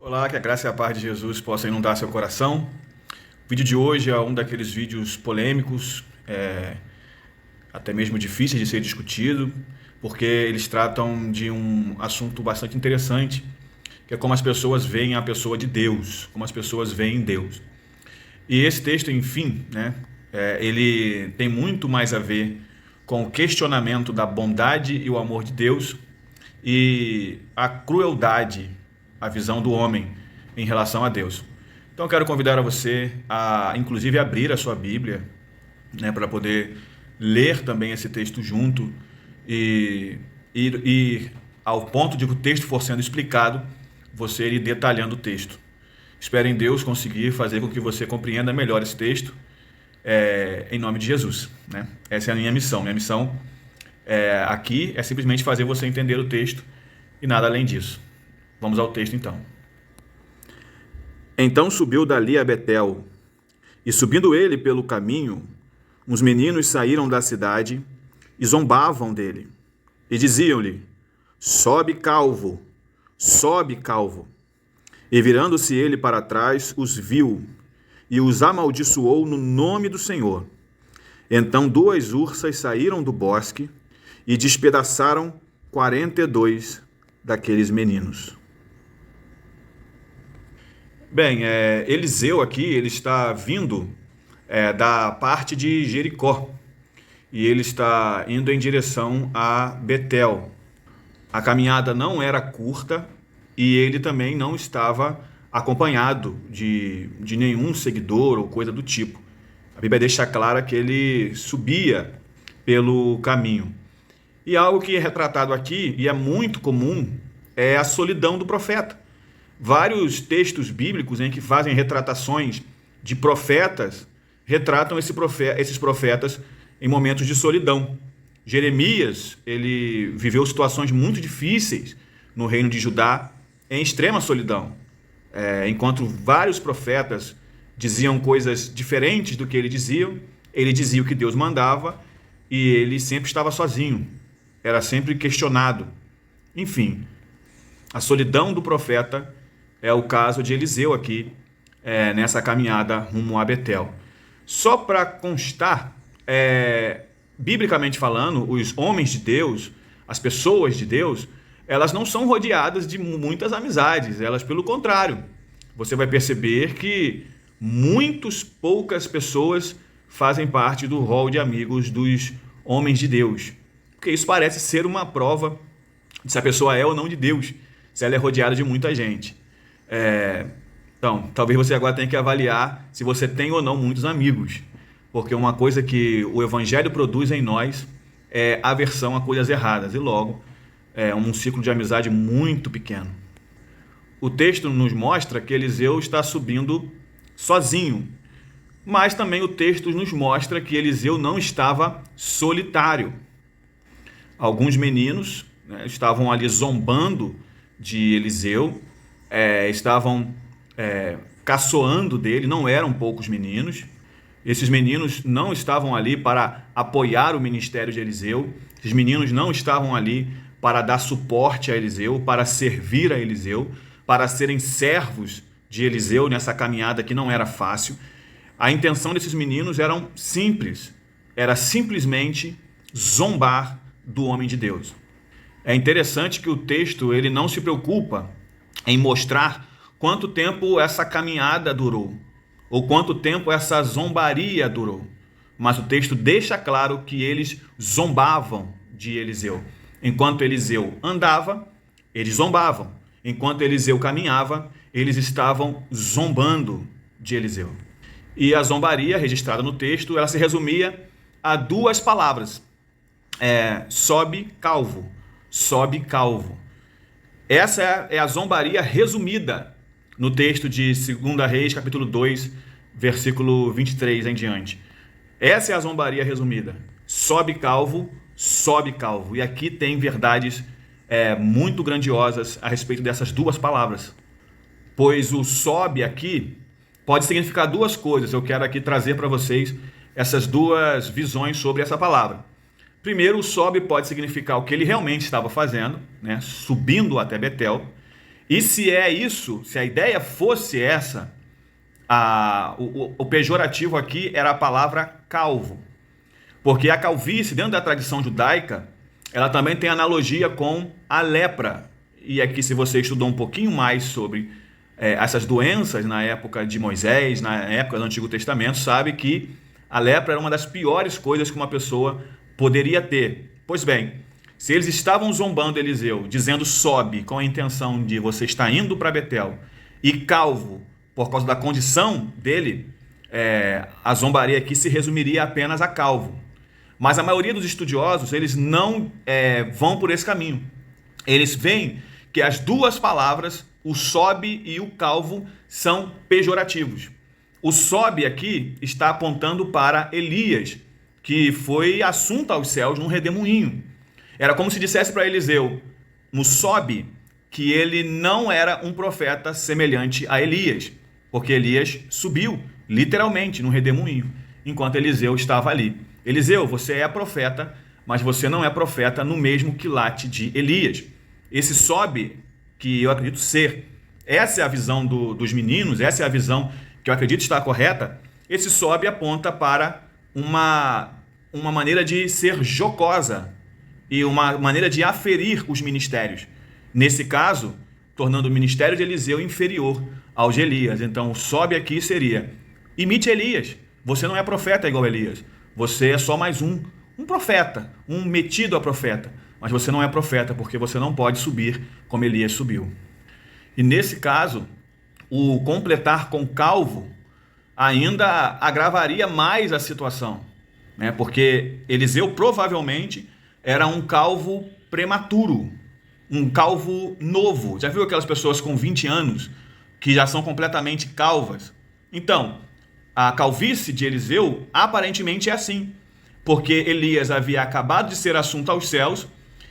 Olá, que a graça e a paz de Jesus possam inundar seu coração. O vídeo de hoje é um daqueles vídeos polêmicos, até mesmo difíceis de ser discutido, porque eles tratam de um assunto bastante interessante, que é como as pessoas veem a pessoa de Deus, como as pessoas veem Deus. E esse texto, enfim, ele tem muito mais a ver com o questionamento da bondade e o amor de Deus e a crueldade, a visão do homem em relação a Deus. Então eu quero convidar a você a, inclusive, abrir a sua Bíblia, para poder ler também esse texto junto e ao ponto de que o texto for sendo explicado, você ir detalhando o texto. Espero em Deus conseguir fazer com que você compreenda melhor esse texto, em nome de Jesus. Essa é a minha missão. Minha missão aqui é simplesmente fazer você entender o texto e nada além disso. Vamos ao texto então. Então subiu dali a Betel, e subindo ele pelo caminho, uns meninos saíram da cidade e zombavam dele, e diziam-lhe: sobe calvo, sobe calvo. E virando-se ele para trás, os viu, e os amaldiçoou no nome do Senhor. Então 2 ursas saíram do bosque e despedaçaram 42 daqueles meninos. Bem, Eliseu aqui, ele está vindo da parte de Jericó, e ele está indo em direção a Betel. A caminhada não era curta, e ele também não estava acompanhado de nenhum seguidor ou coisa do tipo. A Bíblia deixa clara que ele subia pelo caminho. E algo que é retratado aqui, e é muito comum, é a solidão do profeta. Vários textos bíblicos em que fazem retratações de profetas, retratam esses profetas em momentos de solidão. Jeremias, ele viveu situações muito difíceis no reino de Judá, em extrema solidão. Enquanto vários profetas diziam coisas diferentes do que ele dizia o que Deus mandava, e ele sempre estava sozinho, era sempre questionado. Enfim, a solidão do profeta é o caso de Eliseu aqui, nessa caminhada rumo a Betel. Só para constar, biblicamente falando, os homens de Deus, as pessoas de Deus, elas não são rodeadas de muitas amizades, elas pelo contrário. Você vai perceber que poucas pessoas fazem parte do rol de amigos dos homens de Deus. Porque isso parece ser uma prova de se a pessoa é ou não de Deus, se ela é rodeada de muita gente. Então, talvez você agora tenha que avaliar se você tem ou não muitos amigos, porque uma coisa que o Evangelho produz em nós é aversão a coisas erradas, e logo é um ciclo de amizade muito pequeno. O texto nos mostra que Eliseu está subindo sozinho, mas também o texto nos mostra que Eliseu não estava solitário. Alguns meninos estavam ali zombando de Eliseu, estavam caçoando dele, não eram poucos meninos. Esses meninos não estavam ali para apoiar o ministério de Eliseu, esses meninos não estavam ali para dar suporte a Eliseu, para servir a Eliseu, para serem servos de Eliseu nessa caminhada que não era fácil. A intenção desses meninos era simplesmente zombar do homem de Deus. É interessante que o texto ele não se preocupa em mostrar quanto tempo essa caminhada durou, ou quanto tempo essa zombaria durou. Mas o texto deixa claro que eles zombavam de Eliseu. Enquanto Eliseu andava, eles zombavam. Enquanto Eliseu caminhava, eles estavam zombando de Eliseu. E a zombaria registrada no texto, ela se resumia a 2 palavras. Sobe calvo. Sobe calvo. Essa é a zombaria resumida no texto de 2 Reis, capítulo 2, versículo 23 em diante. Essa é a zombaria resumida. Sobe calvo, sobe calvo. E aqui tem verdades muito grandiosas a respeito dessas 2 palavras. Pois o sobe aqui pode significar 2 coisas. Eu quero aqui trazer para vocês essas 2 visões sobre essa palavra. Primeiro, o sobe pode significar o que ele realmente estava fazendo, subindo até Betel. E se é isso, se a ideia fosse essa, o pejorativo aqui era a palavra calvo. Porque a calvície, dentro da tradição judaica, ela também tem analogia com a lepra. E aqui, se você estudou um pouquinho mais sobre essas doenças na época de Moisés, na época do Antigo Testamento, sabe que a lepra era uma das piores coisas que uma pessoa poderia ter. Pois bem, se eles estavam zombando Eliseu, dizendo sobe, com a intenção de você estar indo para Betel, e calvo, por causa da condição dele, a zombaria aqui se resumiria apenas a calvo. Mas a maioria dos estudiosos, eles não vão por esse caminho. Eles veem que as duas palavras, o sobe e o calvo, são pejorativos. O sobe aqui está apontando para Elias, que foi assunto aos céus num redemoinho. Era como se dissesse para Eliseu, no sobe, que ele não era um profeta semelhante a Elias, porque Elias subiu, literalmente, num redemoinho, enquanto Eliseu estava ali. Eliseu, você é profeta, mas você não é profeta no mesmo quilate de Elias. Esse sobe, que eu acredito ser, essa é a visão dos meninos, essa é a visão que eu acredito estar correta, esse sobe aponta para uma maneira de ser jocosa e uma maneira de aferir os ministérios. Nesse caso, tornando o ministério de Eliseu inferior ao de Elias. Então, o sobe aqui seria, imite Elias, você não é profeta igual a Elias. Você é só mais um profeta, um metido a profeta. Mas você não é profeta porque você não pode subir como Elias subiu. E nesse caso, o completar com calvo ainda agravaria mais a situação, né? Porque Eliseu provavelmente era um calvo prematuro, um calvo novo. Já viu aquelas pessoas com 20 anos que já são completamente calvas? Então, a calvície de Eliseu aparentemente é assim, porque Elias havia acabado de ser assunto aos céus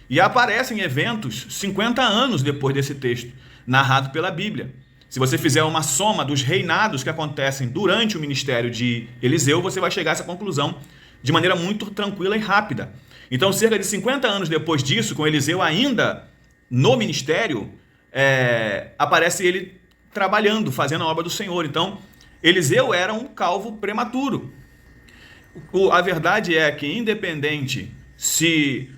e aparece em eventos 50 anos depois desse texto, narrado pela Bíblia. Se você fizer uma soma dos reinados que acontecem durante o ministério de Eliseu, você vai chegar a essa conclusão de maneira muito tranquila e rápida. Então, cerca de 50 anos depois disso, com Eliseu ainda no ministério, aparece ele trabalhando, fazendo a obra do Senhor. Então, Eliseu era um calvo prematuro. A verdade é que, independente se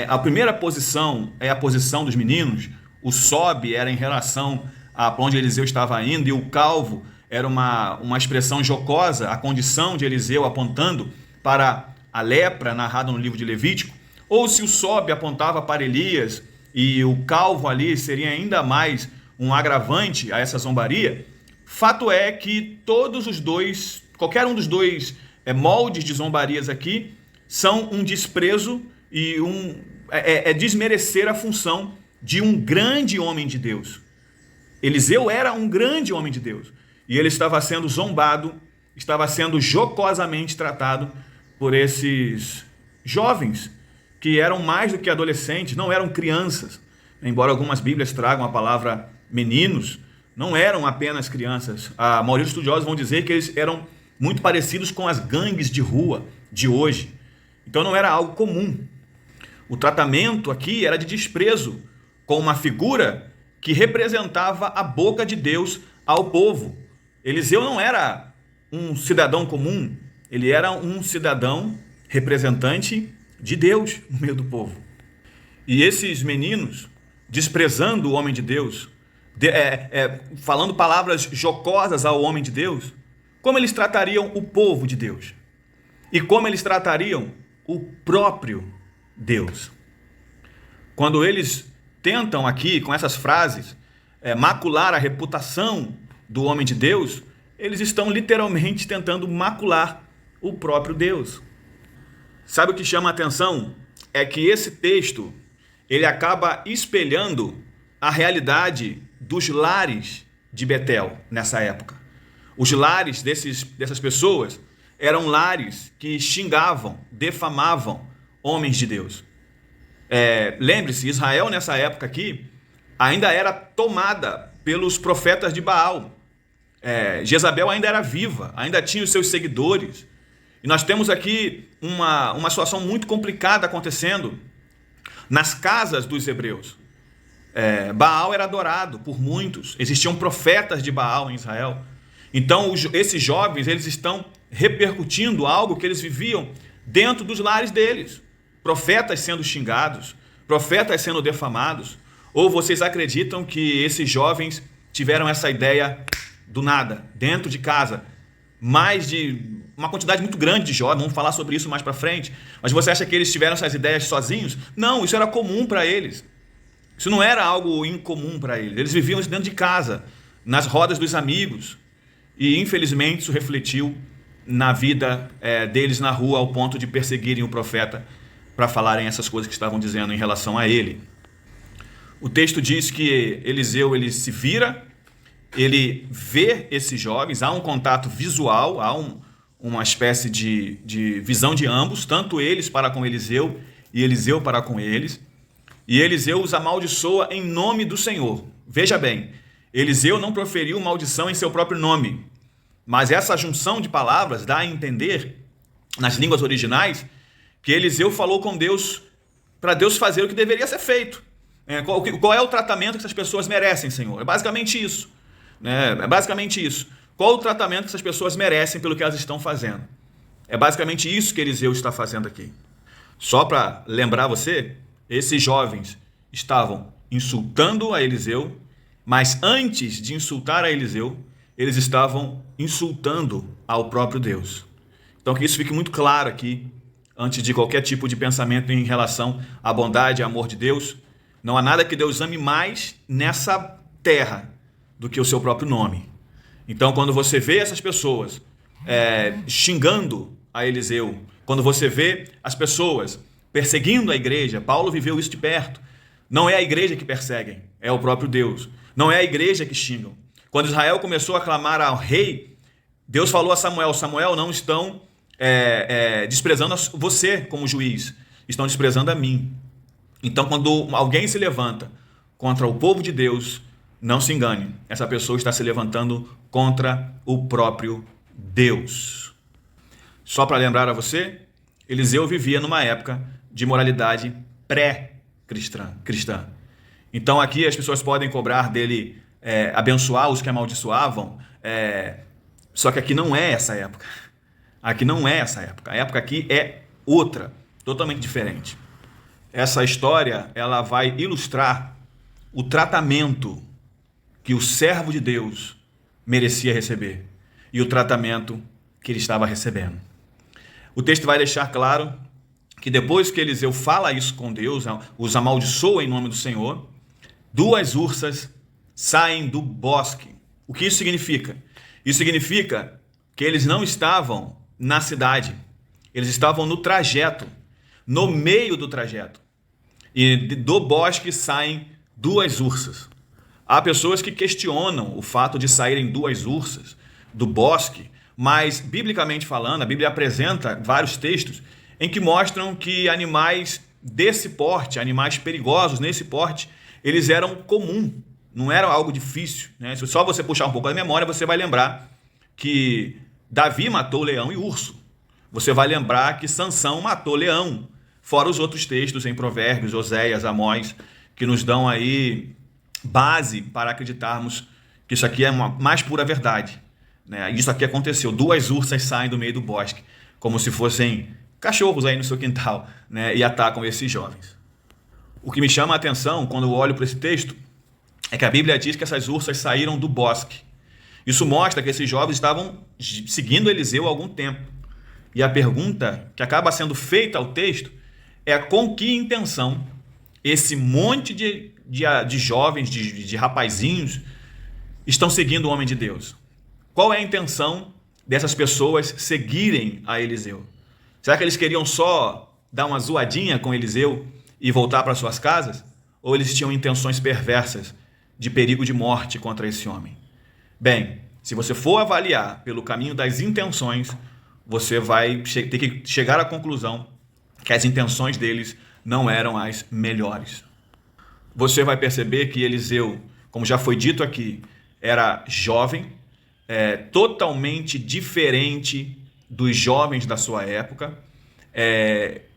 a primeira posição é a posição dos meninos, o sobe era em relação a para onde Eliseu estava indo, e o calvo era uma expressão jocosa, a condição de Eliseu apontando para a lepra narrada no livro de Levítico, ou se o sobe apontava para Elias e o calvo ali seria ainda mais um agravante a essa zombaria. Fato é que todos os dois, qualquer um dos dois moldes de zombarias aqui, são um desprezo e desmerecer a função de um grande homem de Deus. Eliseu era um grande homem de Deus e ele estava sendo zombado, estava sendo jocosamente tratado por esses jovens que eram mais do que adolescentes, não eram crianças. Embora algumas Bíblias tragam a palavra meninos, não eram apenas crianças. A maioria dos estudiosos vão dizer que eles eram muito parecidos com as gangues de rua de hoje. Então não era algo comum. O tratamento aqui era de desprezo com uma figura que representava a boca de Deus ao povo. Eliseu não era um cidadão comum, ele era um cidadão representante de Deus no meio do povo. E esses meninos, desprezando o homem de Deus, falando palavras jocosas ao homem de Deus, como eles tratariam o povo de Deus? E como eles tratariam o próprio Deus? Quando eles tentam aqui, com essas frases, macular a reputação do homem de Deus, eles estão literalmente tentando macular o próprio Deus. Sabe o que chama a atenção? É que esse texto, ele acaba espelhando a realidade dos lares de Betel nessa época. Os lares dessas pessoas eram lares que xingavam, defamavam homens de Deus. Lembre-se, Israel nessa época aqui ainda era tomada pelos profetas de Baal. Jezabel ainda era viva, ainda tinha os seus seguidores. E nós temos aqui uma situação muito complicada acontecendo nas casas dos hebreus. Baal era adorado por muitos. Existiam profetas de Baal em Israel. Então, esses jovens, eles estão repercutindo algo que eles viviam dentro dos lares deles. Profetas sendo xingados, profetas sendo defamados. Ou vocês acreditam que esses jovens tiveram essa ideia do nada, dentro de casa? Mais de uma quantidade muito grande de jovens, vamos falar sobre isso mais para frente. Mas você acha que eles tiveram essas ideias sozinhos? Não, isso era comum para eles. Isso não era algo incomum para eles. Eles viviam isso dentro de casa, nas rodas dos amigos. E, infelizmente, isso refletiu na vida deles na rua, ao ponto de perseguirem o profeta para falarem essas coisas que estavam dizendo em relação a ele. O texto diz que Eliseu ele se vira, ele vê esses jovens, há um contato visual, há uma espécie de visão de ambos, tanto eles para com Eliseu e Eliseu para com eles. E Eliseu os amaldiçoa em nome do Senhor. Veja bem, Eliseu não proferiu maldição em seu próprio nome, mas essa junção de palavras dá a entender, nas línguas originais, que Eliseu falou com Deus para Deus fazer o que deveria ser feito. Qual é o tratamento que essas pessoas merecem, Senhor? É basicamente isso. É basicamente isso. Qual o tratamento que essas pessoas merecem pelo que elas estão fazendo? É basicamente isso que Eliseu está fazendo aqui. Só para lembrar você, esses jovens estavam insultando a Eliseu, mas antes de insultar a Eliseu, eles estavam insultando ao próprio Deus. Então que isso fique muito claro aqui, antes de qualquer tipo de pensamento em relação à bondade e amor de Deus. Não há nada que Deus ame mais nessa terra do que o seu próprio nome. Então, quando você vê essas pessoas xingando a Eliseu, quando você vê as pessoas perseguindo a igreja, Paulo viveu isso de perto. Não é a igreja que perseguem, é o próprio Deus. Não é a igreja que xingam. Quando Israel começou a clamar ao rei, Deus falou a Samuel: Samuel, não estão desprezando você como juiz, estão desprezando a mim. Então, quando alguém se levanta contra o povo de Deus, não se engane, essa pessoa está se levantando contra o próprio Deus. Só para lembrar a você, Eliseu vivia numa época de moralidade pré-cristã. Então aqui as pessoas podem cobrar dele abençoar os que amaldiçoavam, só que aqui não é essa época. Aqui não é essa época. A época aqui é outra, totalmente diferente. Essa história ela vai ilustrar o tratamento que o servo de Deus merecia receber e o tratamento que ele estava recebendo. O texto vai deixar claro que depois que Eliseu fala isso com Deus, os amaldiçoa em nome do Senhor, 2 ursas saem do bosque. O que isso significa? Isso significa que eles não estavam na cidade, eles estavam no trajeto, no meio do trajeto. E do bosque saem 2 ursas. Há pessoas que questionam o fato de saírem 2 ursas do bosque, mas, biblicamente falando, a Bíblia apresenta vários textos em que mostram que animais desse porte, animais perigosos nesse porte, eles eram comum, não era algo difícil. Se só você puxar um pouco da memória, você vai lembrar que Davi matou leão e urso. Você vai lembrar que Sansão matou leão, fora os outros textos em Provérbios, Oséias, Amós, que nos dão aí base para acreditarmos que isso aqui é uma mais pura verdade. Isso aqui aconteceu. 2 ursas saem do meio do bosque, como se fossem cachorros aí no seu quintal, e atacam esses jovens. O que me chama a atenção quando eu olho para esse texto é que a Bíblia diz que essas ursas saíram do bosque. Isso mostra que esses jovens estavam seguindo Eliseu há algum tempo. E a pergunta que acaba sendo feita ao texto é com que intenção esse monte de jovens, de rapazinhos, estão seguindo o homem de Deus. Qual é a intenção dessas pessoas seguirem a Eliseu? Será que eles queriam só dar uma zoadinha com Eliseu e voltar para suas casas? Ou eles tinham intenções perversas de perigo de morte contra esse homem? Bem, se você for avaliar pelo caminho das intenções, você vai ter que chegar à conclusão que as intenções deles não eram as melhores. Você vai perceber que Eliseu, como já foi dito aqui, era jovem, totalmente diferente dos jovens da sua época.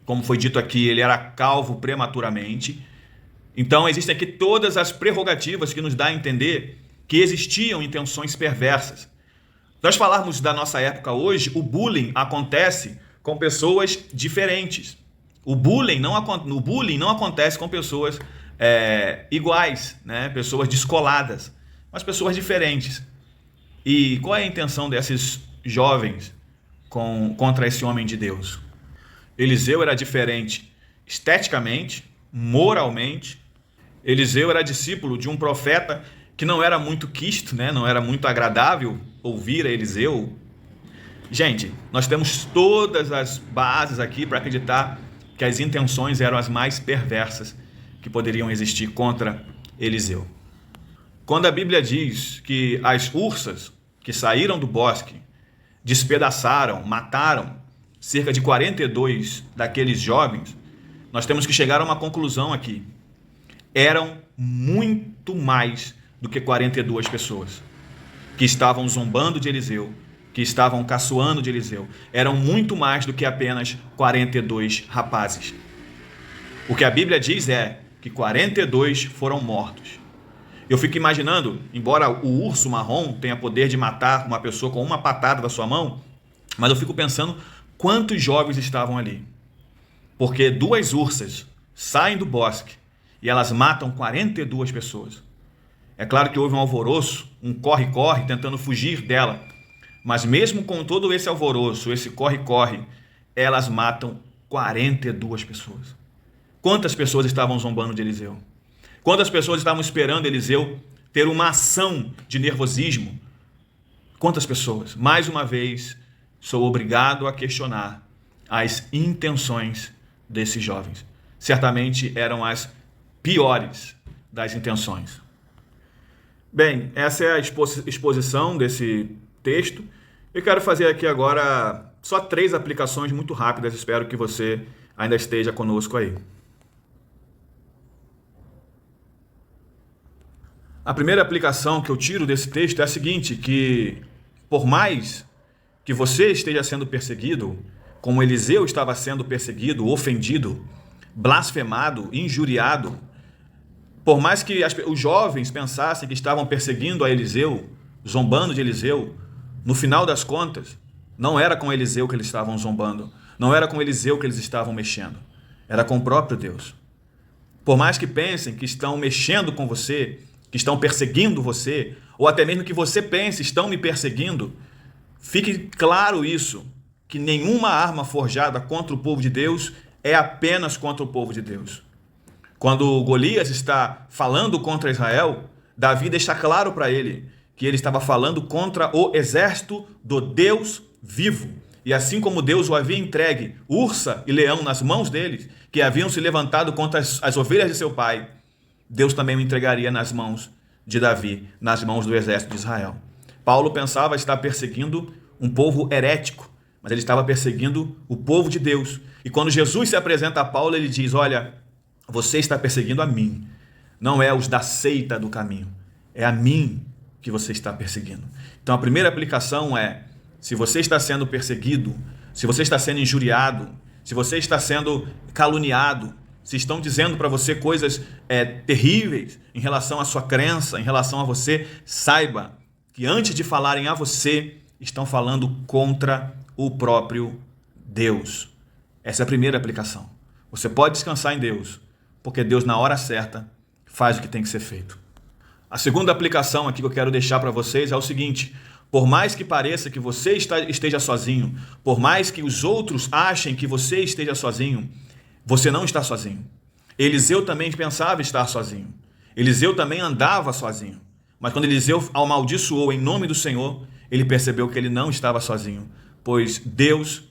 Como foi dito aqui, ele era calvo prematuramente. Então existem aqui todas as prerrogativas que nos dá a entender que existiam intenções perversas. Nós falarmos da nossa época hoje, o bullying acontece com pessoas diferentes. O bullying não acontece com pessoas iguais, né? Pessoas descoladas, mas pessoas diferentes. E qual é a intenção desses jovens contra esse homem de Deus? Eliseu era diferente esteticamente, moralmente. Eliseu era discípulo de um profeta que não era muito quisto, né? Não era muito agradável ouvir a Eliseu. Gente, nós temos todas as bases aqui para acreditar que as intenções eram as mais perversas que poderiam existir contra Eliseu. Quando a Bíblia diz que as ursas que saíram do bosque despedaçaram, mataram cerca de 42 daqueles jovens, nós temos que chegar a uma conclusão aqui. Eram muito mais do que 42 pessoas que estavam zombando de Eliseu, que estavam caçoando de Eliseu. Eram muito mais do que apenas 42 rapazes. O que a Bíblia diz é que 42 foram mortos. Eu fico imaginando, embora o urso marrom tenha poder de matar uma pessoa com uma patada da sua mão, mas eu fico pensando quantos jovens estavam ali. Porque 2 ursas saem do bosque e elas matam 42 pessoas. É claro que houve um alvoroço, um corre-corre tentando fugir dela. Mas mesmo com todo esse alvoroço, esse corre-corre, elas matam 42 pessoas. Quantas pessoas estavam zombando de Eliseu? Quantas pessoas estavam esperando Eliseu ter uma ação de nervosismo? Quantas pessoas? Mais uma vez, sou obrigado a questionar as intenções desses jovens. Certamente eram as piores das intenções. Bem, essa é a exposição desse texto. Eu quero fazer aqui agora só 3 aplicações muito rápidas. Espero que você ainda esteja conosco aí. A primeira aplicação que eu tiro desse texto é a seguinte, que por mais que você esteja sendo perseguido, como Eliseu estava sendo perseguido, ofendido, blasfemado, injuriado, por mais que os jovens pensassem que estavam perseguindo a Eliseu, zombando de Eliseu, no final das contas, não era com Eliseu que eles estavam zombando, não era com Eliseu que eles estavam mexendo, era com o próprio Deus. Por mais que pensem que estão mexendo com você, que estão perseguindo você, ou até mesmo que você pense, estão me perseguindo, fique claro isso, que nenhuma arma forjada contra o povo de Deus é apenas contra o povo de Deus. Quando Golias está falando contra Israel, Davi deixa claro para ele que ele estava falando contra o exército do Deus vivo. E assim como Deus o havia entregue ursa e leão nas mãos deles, que haviam se levantado contra as ovelhas de seu pai, Deus também o entregaria nas mãos de Davi, nas mãos do exército de Israel. Paulo pensava estar perseguindo um povo herético, mas ele estava perseguindo o povo de Deus. E quando Jesus se apresenta a Paulo, ele diz, olha, você está perseguindo a mim, não é os da seita do caminho, é a mim que você está perseguindo. Então a primeira aplicação é, se você está sendo perseguido, se você está sendo injuriado, se você está sendo caluniado, se estão dizendo para você coisas terríveis em relação à sua crença, em relação a você, saiba que antes de falarem a você, estão falando contra o próprio Deus. Essa é a primeira aplicação. Você pode descansar em Deus, porque Deus, na hora certa, faz o que tem que ser feito. A segunda aplicação aqui que eu quero deixar para vocês é o seguinte, por mais que pareça que você esteja sozinho, por mais que os outros achem que você esteja sozinho, você não está sozinho. Eliseu também pensava estar sozinho. Eliseu também andava sozinho. Mas quando Eliseu amaldiçoou em nome do Senhor, ele percebeu que ele não estava sozinho, pois Deus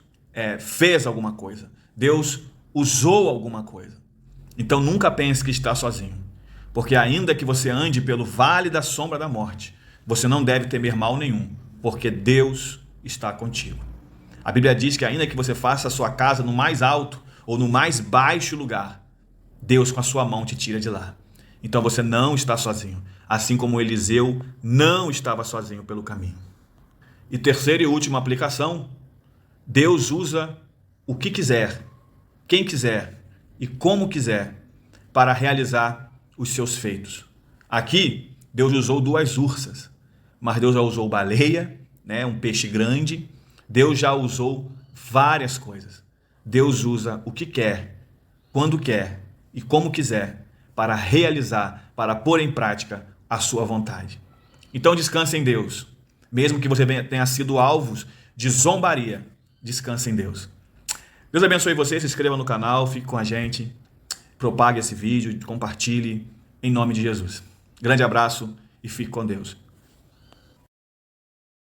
fez alguma coisa. Deus usou alguma coisa. Então nunca pense que está sozinho, porque ainda que você ande pelo vale da sombra da morte, você não deve temer mal nenhum, porque Deus está contigo. A Bíblia diz que ainda que você faça a sua casa no mais alto ou no mais baixo lugar, Deus com a sua mão te tira de lá. Então você não está sozinho, assim como Eliseu não estava sozinho pelo caminho. E terceira e última aplicação, Deus usa o que quiser, quem quiser e como quiser para realizar os seus feitos. Aqui, Deus usou 2 ursas, mas Deus já usou baleia, né, um peixe grande. Deus já usou várias coisas. Deus usa o que quer, quando quer e como quiser para realizar, para pôr em prática a sua vontade. Então descanse em Deus. Mesmo que você tenha sido alvo de zombaria, descanse em Deus. Deus abençoe você, se inscreva no canal, fique com a gente, propague esse vídeo, compartilhe, em nome de Jesus. Grande abraço e fique com Deus.